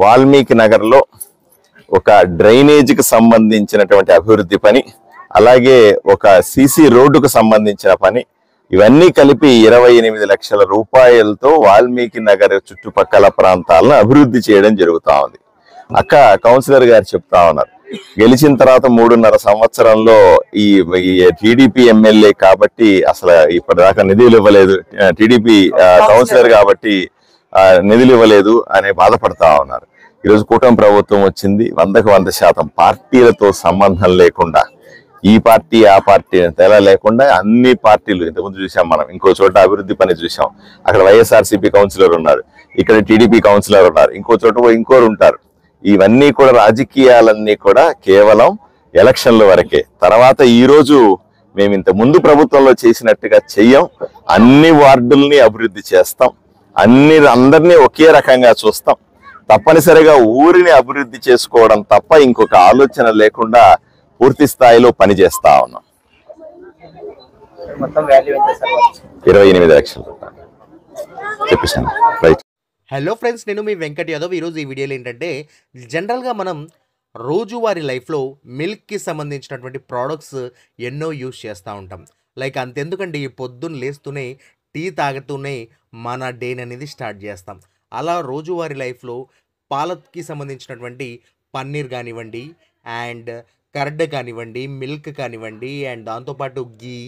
వాల్మీకి నగర్లో ఒక డ్రైనేజీకి సంబంధించినటువంటి అభివృద్ధి పని, అలాగే ఒక సీసీ రోడ్డుకు సంబంధించిన పని, ఇవన్నీ కలిపి 28 లక్షల రూపాయలతో వాల్మీకి నగర్ చుట్టుపక్కల ప్రాంతాలను అభివృద్ధి చేయడం జరుగుతా ఉంది. అక్క కౌన్సిలర్ గారు చెప్తా ఉన్నారు, గెలిచిన తర్వాత 3.5 సంవత్సరంలో ఈ టీడీపీ ఎమ్మెల్యే కాబట్టి అసలు ఇప్పటిదాకా నిధులు ఇవ్వలేదు, టీడీపీ కౌన్సిలర్ కాబట్టి నిధులు ఇవ్వలేదు అనే బాధపడతా ఉన్నారు. ఈరోజు కూటమి ప్రభుత్వం వచ్చింది, 100% పార్టీలతో సంబంధం లేకుండా, ఈ పార్టీ ఆ పార్టీ తేడా లేకుండా అన్ని పార్టీలు, ఇంతకుముందు చూసాం మనం, ఇంకో చోట అభివృద్ధి పని చూసాం, అక్కడ వైఎస్ఆర్సీపీ కౌన్సిలర్ ఉన్నారు, ఇక్కడ టీడీపీ కౌన్సిలర్ ఉన్నారు, ఇంకో చోట ఇంకోరు ఉంటారు. ఇవన్నీ కూడా రాజకీయాలన్నీ కూడా కేవలం ఎలక్షన్ల వరకే. తర్వాత ఈ రోజు మేము ఇంత ముందు ప్రభుత్వంలో చేసినట్టుగా చెయ్యం, అన్ని వార్డుల్ని అభివృద్ధి చేస్తాం, అందరినీ ఒకే రకంగా చూస్తాం, తప్పనిసరిగా ఊరిని అభివృద్ధి చేసుకోవడం తప్ప ఇంకొక ఆలోచన లేకుండా పూర్తి స్థాయిలో పనిచేస్తా ఉన్నాం. 28 లక్షలు చెప్పేసాను. రైట్. హలో ఫ్రెండ్స్, నేను మీ వెంకట్ యాదవ్. ఈరోజు ఈ వీడియోలో ఏంటంటే, జనరల్గా మనం రోజువారీ లైఫ్లో మిల్క్కి సంబంధించినటువంటి ప్రోడక్ట్స్ ఎన్నో యూజ్ చేస్తూ ఉంటాం. లైక్ అంతెందుకండి, పొద్దున్న లేస్తూనే టీ తాగుతూనే మన డే అనేది స్టార్ట్ చేస్తాం. అలా రోజువారీ లైఫ్లో పాలకి సంబంధించినటువంటి పన్నీర్ కానివ్వండి, అండ్ కర్డ్ కానివ్వండి, మిల్క్ కానివ్వండి, అండ్ దాంతోపాటు గీ,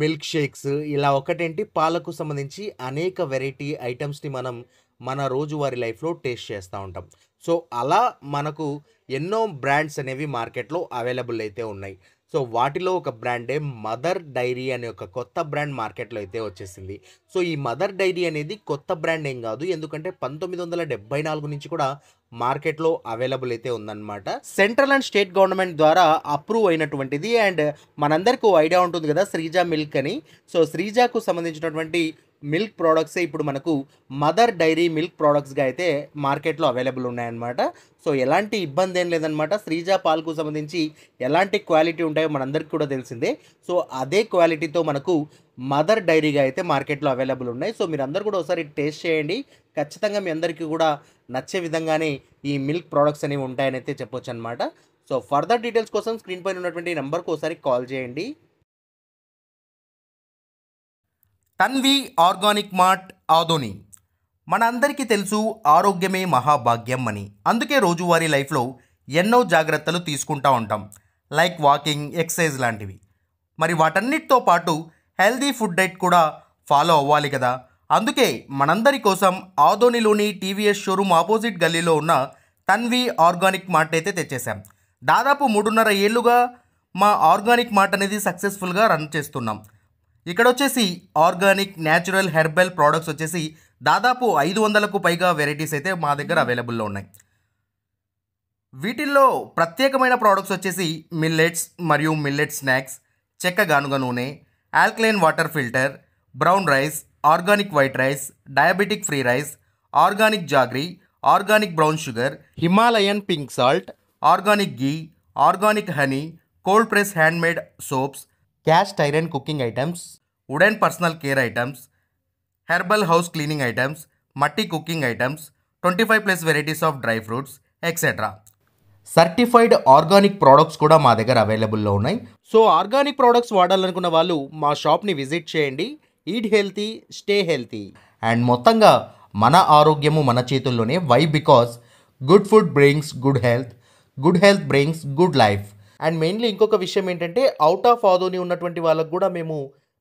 మిల్క్ షేక్స్, ఇలా ఒకటేంటి పాలకు సంబంధించి అనేక వెరైటీ ఐటమ్స్ని మనం మన రోజువారీ లైఫ్లో టేస్ట్ చేస్తూ ఉంటాం. సో అలా మనకు ఎన్నో బ్రాండ్స్ అనేవి మార్కెట్లో అవైలబుల్ అయితే ఉన్నాయి. సో వాటిలో ఒక బ్రాండే మదర్ డైరీ అనే ఒక కొత్త బ్రాండ్ మార్కెట్లో అయితే వచ్చేసింది. సో ఈ మదర్ డైరీ అనేది కొత్త బ్రాండ్ ఏం కాదు, ఎందుకంటే 1974 నుంచి కూడా మార్కెట్లో అవైలబుల్ అయితే ఉందన్నమాట. సెంట్రల్ అండ్ స్టేట్ గవర్నమెంట్ ద్వారా అప్రూవ్ అయినటువంటిది. అండ్ మనందరికీ ఐడియా ఉంటుంది కదా శ్రీజా మిల్క్ అని. సో శ్రీజాకు సంబంధించినటువంటి మిల్క్ ప్రోడక్ట్సే ఇప్పుడు మనకు మదర్ డైరీ మిల్క్ ప్రోడక్ట్స్గా అయితే మార్కెట్లో అవైలబుల్ ఉన్నాయన్నమాట. సో ఎలాంటి ఇబ్బంది ఏం లేదనమాట. శ్రీజా పాలకు సంబంధించి ఎలాంటి క్వాలిటీ ఉంటాయో మనందరికీ కూడా తెలిసిందే. సో అదే క్వాలిటీతో మనకు మదర్ డైరీగా అయితే మార్కెట్లో అవైలబుల్ ఉన్నాయి. సో మీరు అందరు కూడా ఒకసారి టేస్ట్ చేయండి, ఖచ్చితంగా మీ అందరికీ కూడా నచ్చే విధంగానే ఈ మిల్క్ ప్రోడక్ట్స్ అనేవి ఉంటాయని అయితే చెప్పొచ్చు అనమాట. సో ఫర్దర్ డీటెయిల్స్ కోసం స్క్రీన్ పైన ఉన్నటువంటి నెంబర్కి ఒకసారి కాల్ చేయండి. Tanvi organic mart Adoni. మన అందరికీ తెలుసు ఆరోగ్యమే మహాభాగ్యం అని. అందుకే రోజువారీ లైఫ్లో ఎన్నో జాగ్రత్తలు తీసుకుంటూ ఉంటాం, లైక్ వాకింగ్, ఎక్సర్సైజ్ లాంటివి. మరి వాటన్నిటితో పాటు హెల్దీ ఫుడ్ డైట్ కూడా ఫాలో అవ్వాలి కదా. అందుకే మనందరి కోసం ఆదోనిలోని టీవీఎస్ షోరూమ్ ఆపోజిట్ గల్లీలో ఉన్న తన్వి ఆర్గానిక్ మార్ట్ అయితే తెచ్చేసాం. దాదాపు 3.5 ఏళ్ళుగా మా ఆర్గానిక్ మార్ట్ అనేది సక్సెస్ఫుల్గా రన్ చేస్తున్నాం. ఇక్కడ వచ్చేసి ఆర్గానిక్, న్యాచురల్, హెర్బల్ ప్రోడక్ట్స్ వచ్చేసి దాదాపు 500కు పైగా వెరైటీస్ అయితే మా దగ్గర అవైలబుల్లో ఉన్నాయి. వీటిల్లో ప్రత్యేకమైన ప్రోడక్ట్స్ వచ్చేసి మిల్లెట్స్ మరియు మిల్లెట్ స్నాక్స్, చెక్క గానుగ నూనె, alkaline water filter, brown rice, organic white rice, diabetic free rice, organic jaggery, organic brown sugar, Himalayan pink salt, organic ghee, organic honey, cold press handmade soaps, cast iron cooking items, wooden personal care items, herbal house cleaning items, మట్టి cooking items, 25+ varieties of dry fruits etcetera. Certified organic products కూడా మా దగ్గర అవైలబుల్లో ఉన్నాయి. So organic products వాడాలనుకున్న వాళ్ళు మా షాప్ని visit చేయండి. Eat healthy, stay healthy. And మొత్తంగా మన ఆరోగ్యము మన చేతుల్లోనే. Why? Because good food brings good health, good health brings good life. And mainly ఇంకొక విషయం ఏంటంటే అవుట్ ఆఫ్ ఆదోని ఉన్నటువంటి వాళ్ళకు కూడా మేము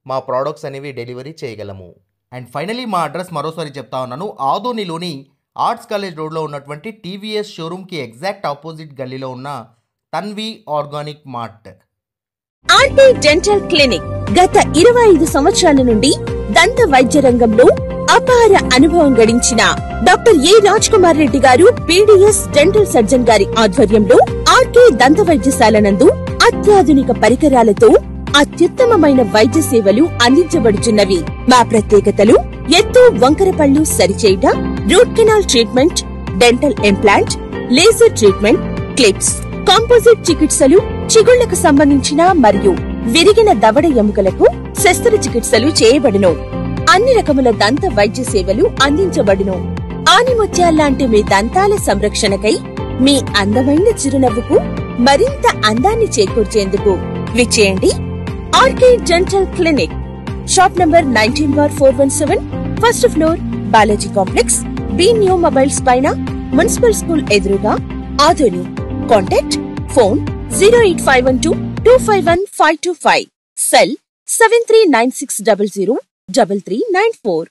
మా ప్రోడక్ట్స్ అనేవి డెలివరీ చేయగలము. అండ్ ఫైనలీ మా అడ్రస్ మరోసారి చెప్తా ఉన్నాను. ఆదోనిలోని ఆర్ట్స్ కాలేజ్ రోడ్లో ఉన్నటువంటి టీవీఎస్ షోరూమ్కి ఎగ్జాక్ట్ ఆపోజిట్ గల్లీలో ఉన్న Tanvi organic mart. RT dental clinic గత 25 సంవత్సరాల నుండి దంత వైద్య రంగంలో అపార అనుభవం గడించిన doctor A Raj Kumar Reddy garu PDS dental surgeon గారి ఆధ్వర్యంలో ఆర్కే దంత వైద్యశాల నందు అత్యాధునిక పరికరాలతో అత్యుత్తమమైన వైద్య సేవలు అందించబడుచున్నవి. మా ప్రత్యేకతలు: ఎత్తు వంకర పళ్ళు సరిచేయుట, root canal treatment, dental implant, laser treatment, clips, composite చికిత్సలు, చిగుళ్లకు సంబంధించిన మరియు విరిగిన దవడ ఎముకలకు శస్త్రచికిత్సలు చేయబడును. అన్ని రకముల దంత వైద్య సేవలు అందించబడును. ఆనిముత్యాల్లాంటి మీ దంతాల సంరక్షణకై మీ అందమైన చిరునవ్వుకు మరింత అందాన్ని చేకూర్చేందుకు విచ్చేయండి RK dental clinic. Shop number 19/417, first floor, Balaji complex, B new mobiles పైన, మున్సిపల్ స్కూల్ ఎదురుగా, ఆదోని. Contact phone 08512251525, cell 7396003394.